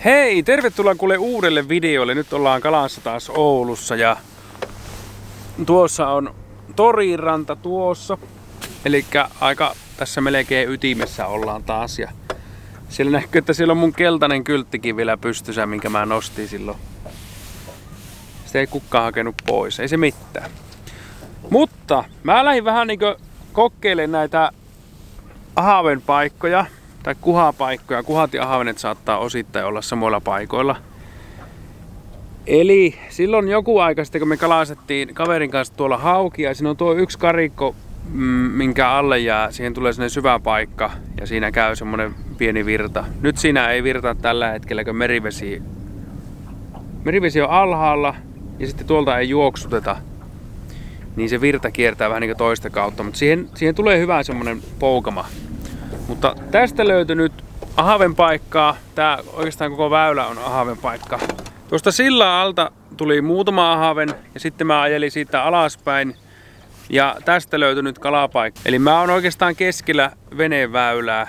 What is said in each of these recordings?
Hei, tervetuloa kuule uudelle videolle. Nyt ollaan kalassa taas Oulussa ja tuossa on Toriranta tuossa. Elikkä aika tässä melkein ytimessä ollaan taas ja siellä näkyy, että siellä on mun keltainen kylttikin vielä pystyssä, minkä mä nostin silloin. Sitä ei kukaan hakenut pois, ei se mitään. Mutta mä lähdin vähän niinkö kokeilemaan näitä ahaven paikkoja tai kuhapaikkoja. Kuhat ja ahavenet saattaa osittain olla samoilla paikoilla. Eli silloin joku aika sitten, kun me kalastettiin kaverin kanssa tuolla haukia, siinä on tuo yksi karikko, minkä alle jää, siihen tulee sellainen syvä paikka ja siinä käy semmonen pieni virta. Nyt siinä ei virtaa tällä hetkellä, kun merivesi on alhaalla ja sitten tuolta ei juoksuteta, niin se virta kiertää vähän niin kuin toista kautta, mutta siihen tulee hyvä semmonen poukama. Mutta tästä löytyi nyt ahaven paikkaa. Tää oikeastaan koko väylä on ahaven paikka. Tuosta sillan alta tuli muutama ahaven ja sitten mä ajelin siitä alaspäin. Ja tästä löytyi nyt kalapaikka. Eli mä oon oikeastaan keskellä veneen väylää.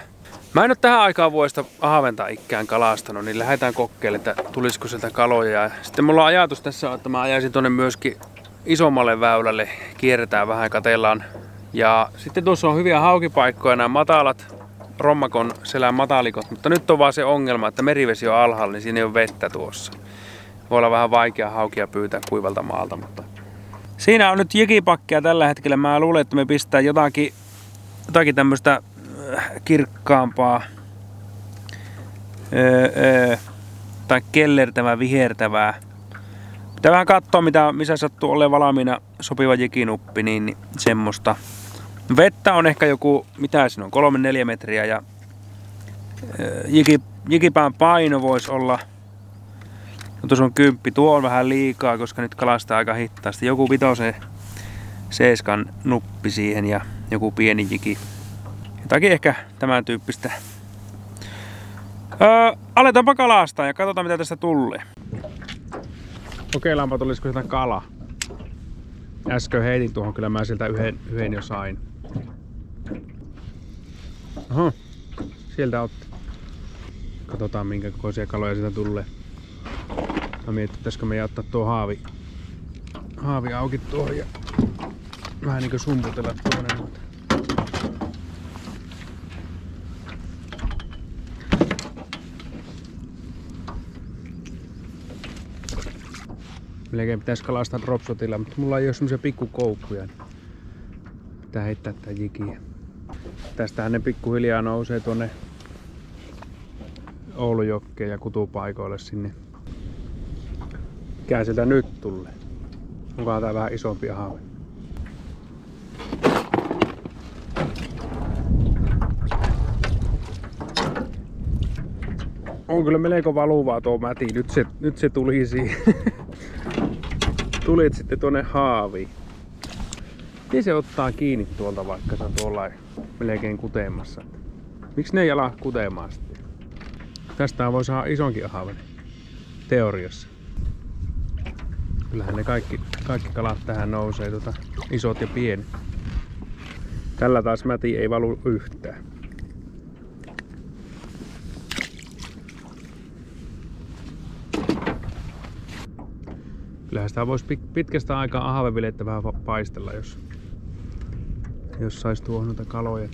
Mä en oo tähän aikaan vuodesta ahaventa ikään kalastanut, niin lähdetään kokeilemaan, että tulisiko sieltä kaloja. Ja sitten mulla on ajatus tässä, että mä ajaisin tonne myöskin isommalle väylälle. Kierretään vähän ja katellaan. Ja sitten tuossa on hyviä haukipaikkoja, nämä matalat rommakon selän matalikot, mutta nyt on vaan se ongelma, että merivesi on alhaalla, niin siinä ei ole vettä tuossa. Voi olla vähän vaikea haukia pyytää kuivalta maalta, mutta siinä on nyt jikipakkia tällä hetkellä. Mä luulen, että me pistää jotakin tämmöistä kirkkaampaa tai kellertävää, vihertävää. Pitää vähän katsoa, missä sattuu olemaan valmiina sopiva jikinuppi, niin semmoista. Vettä on ehkä joku, mitä siinä on, 3-4 metriä ja jikipään paino voisi olla, no tuossa on 10, tuo on vähän liikaa, koska nyt kalastaa aika hitaasti. Joku 5-7 nuppi siihen ja joku pieni jiki. Jotakin ehkä tämän tyyppistä. Aletaanpa kalastaa ja katsotaan mitä tästä tulee. Kokeillaanpa tulisiko sitä kala. Äsken heitin tuohon, kyllä mä sieltä yhden jo sain. Oho, sieltä otti. Katsotaan minkä kokoisia kaloja siitä tulee. Mä mietin, pitäisikö meidän ottaa tuo haavi auki tuohon ja vähän niinkö sumputella tuonne. Melkein pitäisi kalastaa dropshotilla, mutta mulla ei ole semmosia pikkukoukkuja. Pitää heittää tää jikiä. Tästähän ne pikkuhiljaa nousee tuonne Oulujokkeen ja kutupaikoille sinne. Mikä sieltä nyt tulee? Onkohan tää vähän isompi ahave? On kyllä melko valuvaa tuo mäti. Nyt se tuli siihen. Tulit sitten tuonne haaviin. Miten se ottaa kiinni tuolta, vaikka se on tuolla melkein kuteemassa? Miksi ne ei ala kuteemaan sitten? Tästä voi saada isonkin ahaven. Teoriassa. Kyllähän ne kaikki kalat tähän nousee, isot ja pienet. Tällä taas mäti ei valu yhtään. Kyllähän sitä voisi pitkästä aikaa ahavevilettä vähän paistella, jos sais tuohon noita kaloja.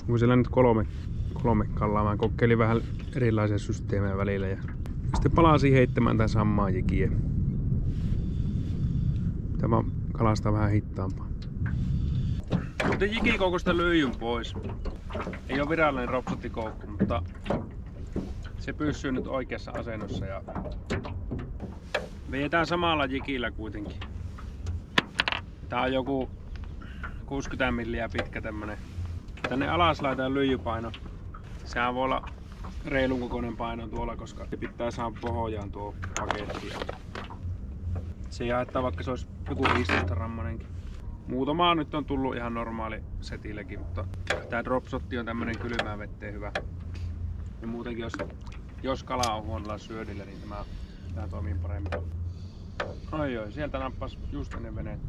Onko siellä nyt kolme kalaa? Mä kokeilin vähän erilaisia systeemejä välillä ja sitten palasin heittämään tän sammaa jikiä. Tämä kalastaa vähän hittaampaa. Otin jikikoukusta lyijyn pois. Ei ole virallinen dropshot-koukku, mutta se pysyy nyt oikeassa asennossa ja vedetään samalla jikillä kuitenkin. Tää on joku 60 milliä pitkä tämmönen. Tänne alas laitetaan lyijypaino. Sehän voi olla reilun kokoinen paino tuolla, koska se pitää saada pohjaan tuo paketti. Se jaettaa vaikka se olisi joku 15 rammonenkin. Muutama nyt on tullut ihan normaali setilläkin, mutta tää dropshotti on tämmönen kylmään vetteen hyvä. Ja muutenkin jos kala on huonolla syödillä, niin tää toimii paremmin. Ai, sieltä nappas just ennen veneen.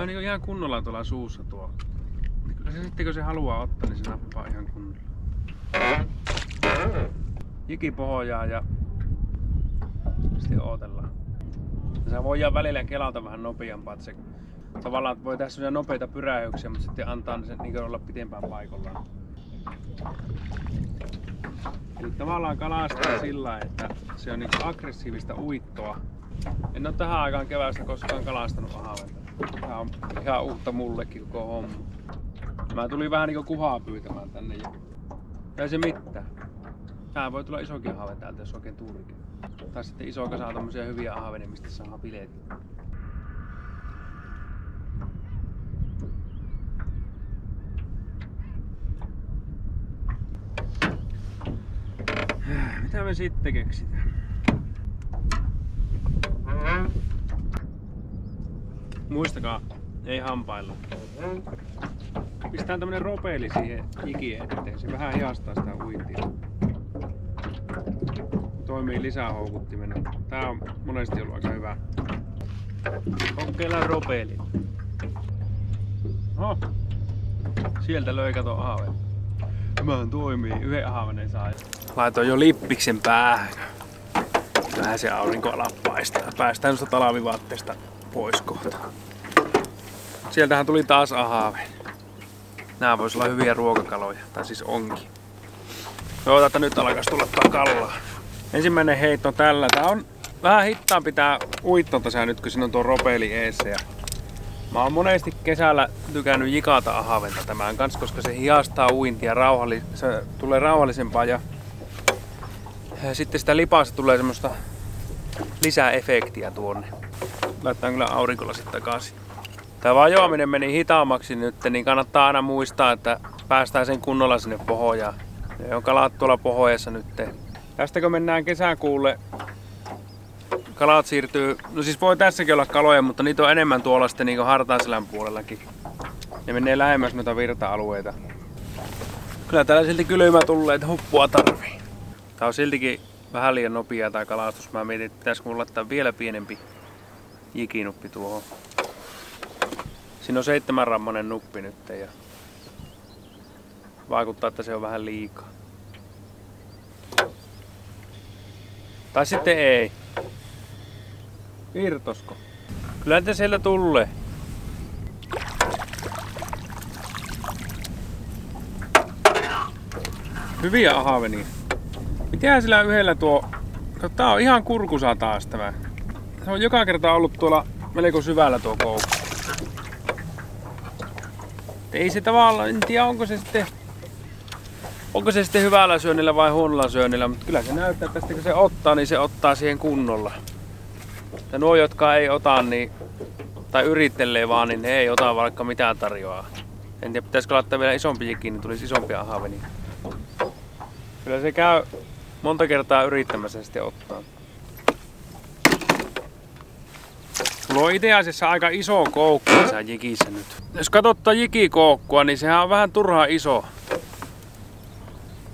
on niinku ihan kunnolla tuolla suussa tuo. Kyllä se sitten kun se haluaa ottaa, niin se nappaa ihan kunnolla. Jiki pohjaa ja sitten odotellaan. Se voidaan välillä kelata vähän nopeampaa, että se tavallaan voi tehdä sellaisia nopeita pyrähyksiä, mutta sitten antaa sen niin olla pitempään paikallaan. Eli tavallaan kalastaa sillä, että se on niin aggressiivista uittoa. En ole tähän aikaan keväästä koskaan kalastanut ahaventa. Tää on ihan uutta mullekin koko homma. Mä tulin vähän niinku kuhaa pyytämään tänne ja ei se mitään. Tää voi tulla isokin ahave täältä, jos oikein turki. Tai sitten iso kasa tommosia hyviä ahavenia, mistä saa bileet. Mitä me sitten keksitään? Muistakaa, ei hampailla. Pistään tämmönen ropeeli siihen jikien eteen, se vähän hihastaa sitä uintia. Toimii lisähoukuttimena. Tää on monesti ollut aika hyvä. Kokeillaan ropeeli. Oho. Sieltä löi kato ahave. Tämähän toimii, yhden ahavenen saa. Laitoin jo lippiksen päähän. Vähän se aurinko alapaistaa. Päästään noista talvivaatteesta pois kohta. Sieltähän tuli taas ahave. Nää vois olla hyviä ruokakaloja, tai siis onkin. Joo, että nyt alkaisi tulla kallaa. Ensimmäinen heitto tällä. Tää on vähän hittaampi tää uitto tässä nyt, kun siinä on tuo ropeeli eessä. Ja mä oon monesti kesällä tykännyt jikata ahaventa tämän kanssa, koska se hihastaa uintia, se tulee rauhallisempaa ja sitten sitä lipasta tulee semmoista lisäefektiä tuonne. Laittaa kyllä aurinkolla sitten takaisin. Tää vajoaminen meni hitaammaksi nyt, niin kannattaa aina muistaa, että päästään sen kunnolla sinne pohjaan. Ja on kalat tuolla pohjassa nyt. Tästä kun mennään kesäkuulle, kalat siirtyy, no siis voi tässäkin olla kaloja, mutta niitä on enemmän tuolla sitten niin kuin Hartaanselän puolellakin. Ne menee lähemmäs noita virta-alueita. Kyllä täällä silti kylmä tulee, että huppua tarvii. Tää on siltikin vähän liian nopea tää kalastus. Mä mietin, että pitäisikö mulla laittaa vielä pienempi jikinuppi tuohon. Siinä on 7-rammonen nuppi nyt ja vaikuttaa, että se on vähän liikaa. Tai sitten ei. Irtosko? Kyllä niitä sieltä tulee. Hyviä ahavenia. Mitähän sillä yhdellä tuo... Tää on ihan kurkusa taas tämä. Se on joka kerta ollut tuolla melko syvällä tuo koukku. Ei se tavallaan, en tiedä onko se sitten hyvällä syönnillä vai huonolla syönnillä, mutta kyllä se näyttää, että tästä kun se ottaa, niin se ottaa siihen kunnolla. Ja nuo, jotka ei ota, niin, tai yrittelee vaan, niin ne ei ota vaikka mitään tarjoaa. En tiedä, pitäisikö laittaa vielä isompi jikin, niin tulisi isompia ahavenia. Kyllä se käy monta kertaa yrittämässä ja sitten ottaa. Mulla on itse asiassa aika iso koukku tässä jikissä nyt. Jos katsottaa jikikoukkua, niin sehän on vähän turhaa iso.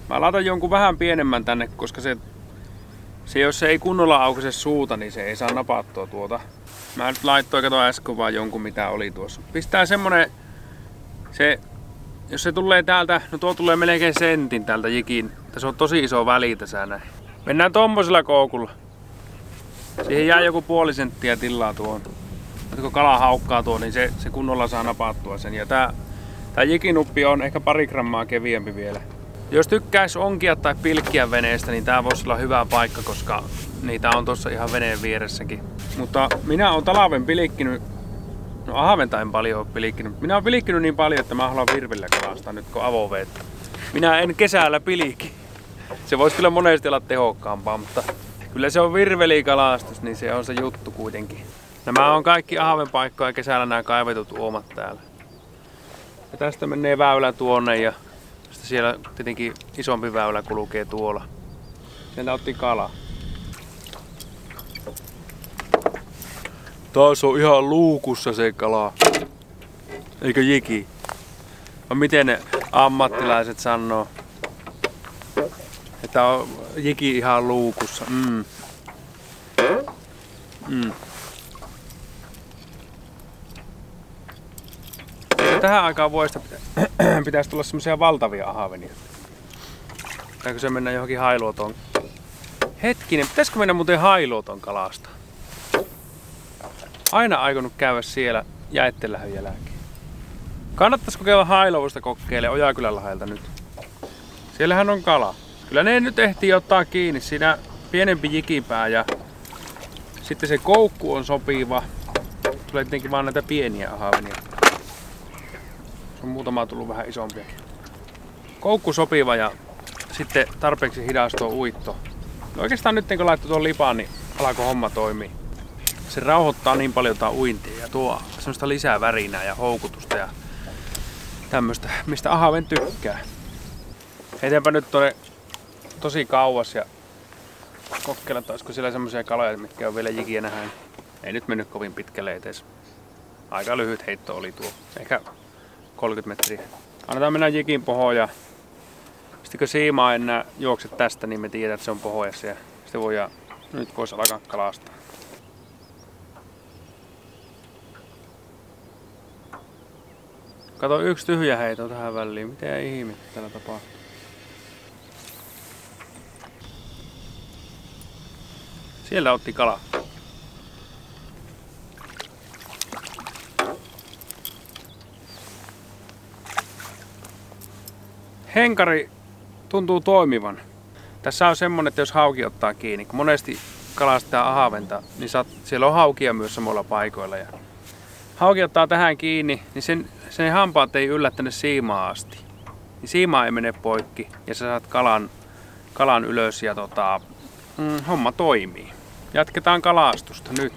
Mä laitan jonkun vähän pienemmän tänne, koska se jos se ei kunnolla aukaise suuta, niin se ei saa napattua tuota. Mä nyt laittoin kato äsken vaan jonkun mitä oli tuossa. Pistää semmonen, jos se tulee täältä, no tuo tulee melkein sentin täältä jikin. Tässä on tosi iso väli tässä näin. Mennään tommosella koukulla. Siihen jää joku puoli senttiä tilaa tuohon. Kun kala haukkaa tuo, niin se kunnolla saa napattua sen. Ja tää jikinuppi on ehkä pari grammaa keviempi vielä. Jos tykkäis onkia tai pilkkiä veneestä, niin tää voisi olla hyvä paikka, koska niitä on tuossa ihan veneen vieressäkin. Mutta minä oon talven pilikkinyt, no ahaventa en paljon ole pilikkinyt. Minä oon pilikkinyt niin paljon, että mä haluan virvillä kalastaa nyt kun avoveet. Minä en kesällä pilikki. Se voisi kyllä monesti olla tehokkaampaa, mutta kyllä se on virvelikalastus, niin se on se juttu kuitenkin. Nämä on kaikki ahavenpaikkoja kesällä nämä kaivetut uomat täällä. Ja tästä menee väylä tuonne ja siellä tietenkin isompi väylä kulkee tuolla. Sieltä otti kala. Taas on ihan luukussa se kala. Eikö jiki? No miten ne ammattilaiset sanoo? Että on jiki ihan luukussa. tähän aikaan vuodesta pitäisi tulla semmoisia valtavia ahvenia. Pitääkö se mennä johonkin hailuotoon? Hetkinen, pitäisikö mennä muuten hailuoton kalasta? Aina aikonut käydä siellä jäitten lähdön jälkeen. Kannattaisiko käydä hailuosta kokeilemaan Ojakylän lahelta nyt? Siellähän on kala. Kyllä ne nyt ehtii ottaa kiinni. Siinä pienempi jikipää ja sitten se koukku on sopiva. Tulee tietenkin vaan näitä pieniä ahvenia. Se on muutama tullut vähän isompiakin. Koukku sopiva ja sitten tarpeeksi hidas tuo uitto. No oikeastaan nyt kun laittoi tuon lipaan, niin alkoi homma toimii. Se rauhoittaa niin paljon tää uintia ja tuo semmoista lisää värinää ja houkutusta ja tämmöstä, mistä ahven tykkää. Heitänpä nyt tuonne tosi kauas ja kokeilla, että olisiko siellä semmoisia kaloja, mitkä on vielä jikiä nähdään. Ei nyt mennyt kovin pitkälle etes. Aika lyhyt heitto oli tuo. Ehkä 30 metriä. Annetaan mennä jikin pohoon ja sitten kun siimaa enää juokse tästä, niin me tiedetään, että se on pohojassa ja sitten nyt voisi alkaa kalastaa. Kato, yksi tyhjä heito tähän väliin. Mitä ihmettä täällä tapahtuu? Siellä otti kala. Henkari tuntuu toimivan. Tässä on semmonen, että jos hauki ottaa kiinni, kun monesti kalastetaan ahventa, niin siellä on haukia myös samalla paikoilla. Ja hauki ottaa tähän kiinni, niin sen hampaat ei yllä tänne siimaan asti. Niin siimaa ei mene poikki ja sä saat kalan ylös ja homma toimii. Jatketaan kalastusta nyt.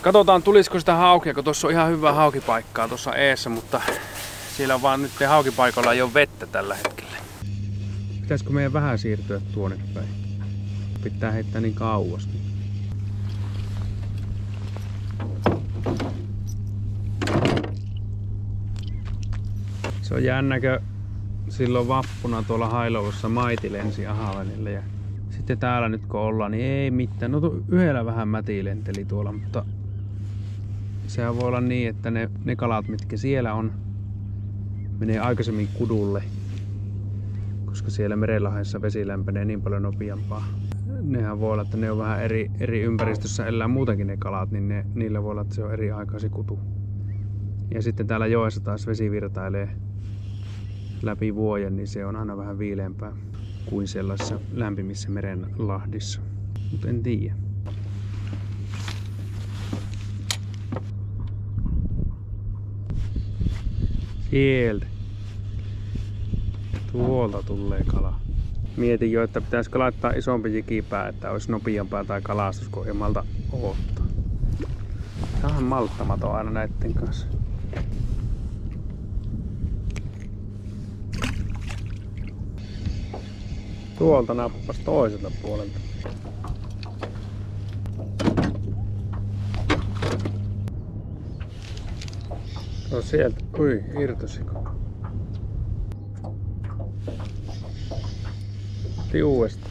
Katsotaan tulisiko sitä haukia, kun tuossa on ihan hyvää haukipaikkaa tuossa eessä, mutta siellä on vaan nyt haukipaikoilla ei ole vettä tällä hetkellä. Pitäisikö meidän vähän siirtyä tuonne päin? Pitää heittää niin kauas. Se on jännäkö silloin vappuna tuolla Hailoussa maiti lensi ahvenille ja sitten täällä nyt kun ollaan, niin ei mitään. No yhdellä vähän mäti lenteli tuolla, mutta sehän voi olla niin, että ne kalat, mitkä siellä on, menee aikaisemmin kudulle, koska siellä Merenlahdessa vesi lämpenee niin paljon nopeampaa. Nehän voi olla, että ne on vähän eri ympäristössä elää muutenkin ne kalat, niin niillä voi olla, että se on eri aikaa se kutu. Ja sitten täällä joessa taas vesi virtailee läpi vuoden, niin se on aina vähän viileämpää kuin sellaisissa lämpimissä merenlahdissa. Mutta en tiedä. Sieltä. Tuolta tulee kala. Mietin jo, että pitäisikö laittaa isompi jikipää, että olisi nopeampaa tai kalastus, kun ei malta odottaa. Tämä on malttamaton aina näitten kanssa. Tuolta nappas toiselta puolelta. No sieltä, irtosiko. Tiuesta.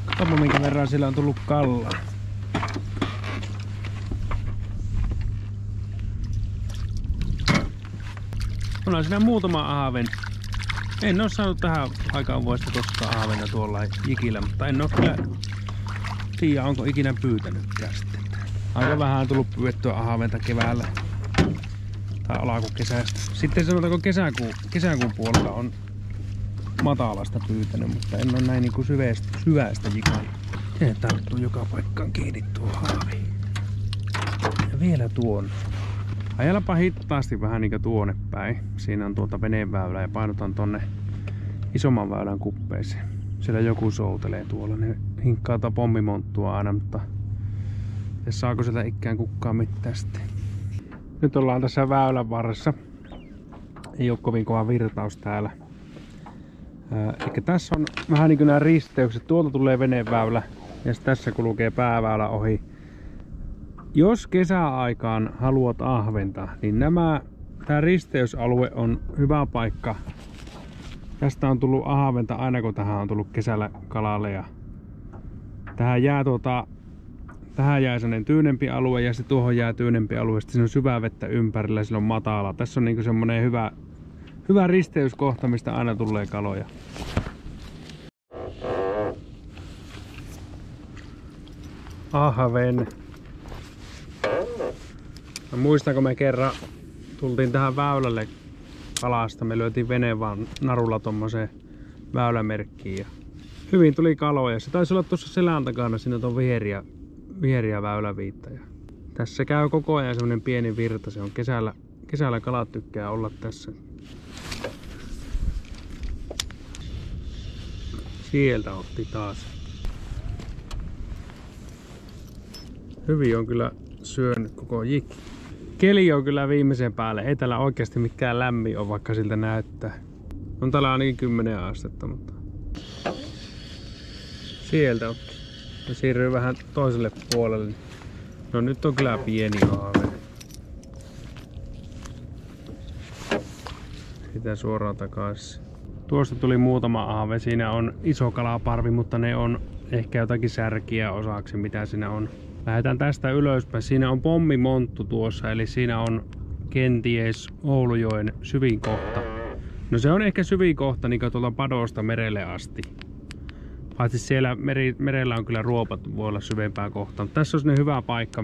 Katsotaan minkä verran siellä on tullut kallaa. On siinä muutama ahven. En oo saanut tähän aikaan vuodesta koskaan ahvena tuolla jikillä, mutta en oo kyllä tiedä onko ikinä pyytänytkään sitten. Aika vähän on tullut pyydettyä ahventa keväällä tai alkukesästä. Sitten sanotaanko kesäkuun puolella on matalasta pyytänyt, mutta en ole näin niinku syvästä jikaa. Se tarttuu joka paikkaan kiinni tuo haavi. Ja vielä tuon. Ajellaanpa hitaasti vähän niinku tuonne päin. Siinä on tuota veneväylä ja painutaan tonne isomman väylän kuppeeseen. Siellä joku soutelee tuolla. Ne hinkkaa pommimonttua aina, mutta ja saako sieltä ikään kukaan mitään sitten. Nyt ollaan tässä väylän varressa. Ei oo kovin kova virtaus täällä. Eli tässä on vähän niin kuin nämä risteykset. Tuolta tulee veneväylä ja tässä kulkee pääväylä ohi. Jos kesäaikaan haluat ahventa, niin tämä risteysalue on hyvä paikka Tästä on tullut ahaventa aina kun tähän on tullut kesällä kalalle. Ja tähän jää sellainen tyynempi alue ja sitten tuohon jää tyynempi alue. Sitten siinä on syvää vettä ympärillä, sillä on matala. Tässä on niinku semmonen hyvä risteyskohta, mistä aina tulee kaloja. Ahaven. Mä muistan, kun me kerran tultiin tähän väylälle kalasta. Me lyötiin veneen vaan narulla tommoseen väylämerkkiin. Ja hyvin tuli kaloja. Se taisi olla tuossa selän takana. Siinä on viheriä väyläviitta. Ja tässä käy koko ajan semmonen pieni virta. Se on kesällä kalat tykkää olla tässä. Sieltä otti taas. Hyvin on kyllä syönyt koko jikki. Keli on kyllä viimeisen päälle. Ei täällä oikeasti mikään lämmin on, vaikka siltä näyttää. On täällä ainakin 10 astetta, mutta sieltä otti. Ja siirryy vähän toiselle puolelle. No nyt on kyllä pieni aave. Sitä suoraan takaisin. Tuosta tuli muutama aave. Siinä on iso kalaparvi, mutta ne on ehkä jotakin särkiä osaksi, mitä siinä on. Lähdetään tästä ylöspäin. Siinä on pommimonttu tuossa, eli siinä on kenties Oulujoen syvin kohta. No se on ehkä syvin kohta niin tuolta Padosta merelle asti. Paitsi siellä merellä on kyllä ruopat, voi olla syvempää kohtaa. Mutta tässä on sellainen hyvä paikka,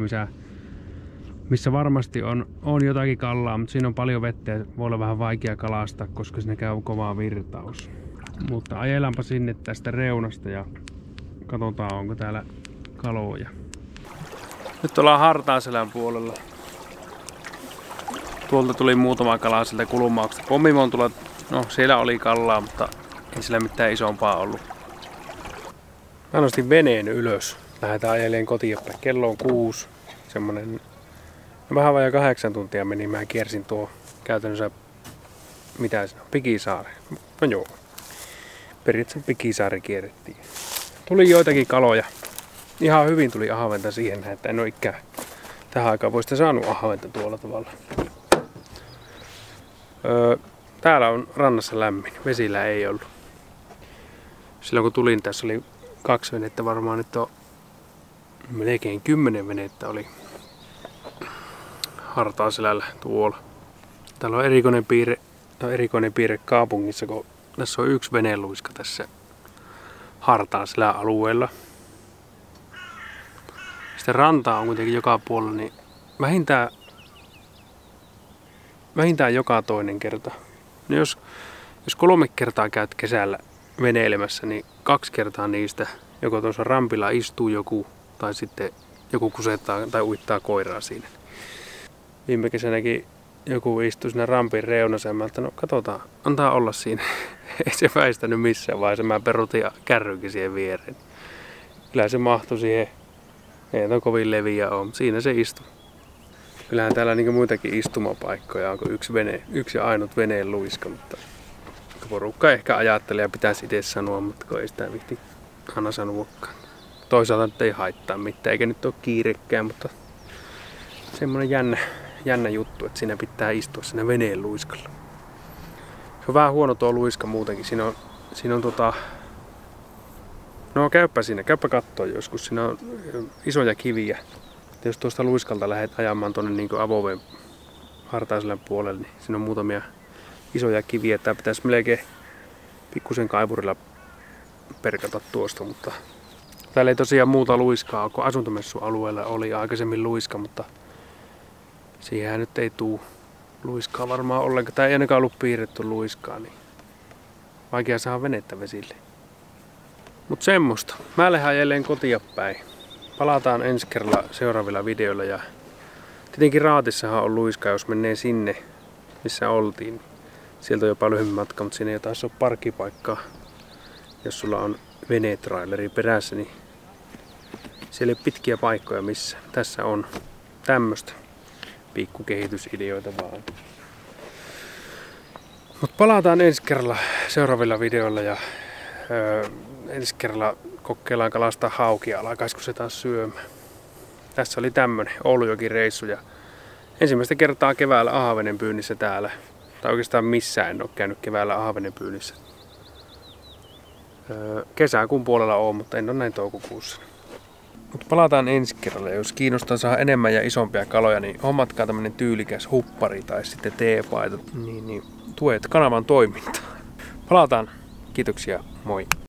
missä varmasti on jotakin kalaa, mutta siinä on paljon vettä ja voi olla vähän vaikea kalastaa, koska siinä käy kova virtaus. Mutta ajellaanpa sinne tästä reunasta ja katsotaan, onko täällä kaloja. Nyt ollaan Hartaanselän puolella. Tuolta tuli muutama kala sieltä kulmauksesta. Pommimontulla, no siellä oli kalaa, mutta ei sillä mitään isompaa ollut. Mä nostin veneen ylös. Lähdetään ajelemaan kotiin päin. Kello on 6. Semmonen vähän vajaa 8 tuntia meni. Mä kiersin tuo käytännössä, mitä siinä on, Pikisaari. No joo. Periaatteessa Pikisaari kierrettiin. Tuli joitakin kaloja. Ihan hyvin tuli ahaventa siihen, että en ole ikään tähän aikaan voi sitä saanut ahaventa tuolla tavalla. Täällä on rannassa lämmin. Vesillä ei ollut. Silloin kun tulin, tässä oli 2 venettä, varmaan nyt on melkein 10 venettä oli Hartaanselällä tuolla. Täällä on erikoinen piirre kaupungissa, kun tässä on 1 veneluiska tässä Hartaanselän alueella. Sitten rantaa on kuitenkin joka puolella, niin vähintään joka toinen kerta. No jos 3 kertaa käyt kesällä veneilemässä, niin 2 kertaa niistä joko tuossa rampilla istuu joku tai sitten joku kusettaa tai uittaa koiraa siinä. Viime kesänäkin joku istui siinä rampin reunassa ja mä että no katsotaan, antaa olla siinä. Ei se väistänyt missään vaiheessa, mä perutin ja kärrynkin siihen viereen. Kyllä se mahtui siihen. Ei ole kovin leviä ole, mutta siinä se istui. Kyllähän täällä niin muitakin istumapaikkoja on kuin yksi ja ainut veneen luiska, mutta porukka ehkä ajattelee ja pitäisi itse sanoa, mutta kun ei sitä vihti aina sanoakaan. Toisaalta nyt ei haittaa mitään, eikä nyt ole kiirekkään, mutta semmoinen jännä juttu, että siinä pitää istua siinä veneen luiskalla. Se on vähän huono tuo luiska muutenkin. Siinä on no käyppä katsoa joskus. Siinä on isoja kiviä. Jos tuosta luiskalta lähdet ajamaan tuonne niin avoven Hartaanselän puolelle, niin siinä on muutamia isoja kiviä. Tää pitäisi melkein pikkusen kaivurilla perkata tuosta, mutta täällä ei tosiaan muuta luiskaa ole, kun asuntomessualueella oli aikaisemmin luiska, mutta siihenhän nyt ei tuu luiskaa varmaan ollenkaan. Tää ei ainakaan ollut piirretty luiskaa, niin vaikea saada venettä vesille. Mut semmoista. Mä lähden ajelleen kotia päin. Palataan ensi kerralla seuraavilla videoilla ja tietenkin Raatissahan on luiska, jos menee sinne missä oltiin. Sieltä on jopa lyhyempi matka, mutta siinä ei taas ole parkkipaikkaa. Jos sulla on venetraileri perässä, niin siellä ei ole pitkiä paikkoja missä. Tässä on tämmöstä pikkukehitysideoita vaan. Mut palataan ensi kerralla seuraavilla videoilla ja ensi kerralla kokeillaan kalastaa haukia, alkaisiko se taas syömään. Tässä oli tämmönen Oulujoki reissu ja ensimmäistä kertaa keväällä ahavenen pyynnissä täällä. Tai oikeastaan missään en ole käynyt keväällä ahavenen pyynnissä. Kesäkuun puolella on, mutta en ole näin toukokuussa. Mutta palataan ensi kerralla. Jos kiinnostaa saada enemmän ja isompia kaloja, niin hommatkaa tämmönen tyylikäs huppari tai sitten teepaita, niin tuet kanavan toimintaa. Palataan. Kiitoksia. Moi.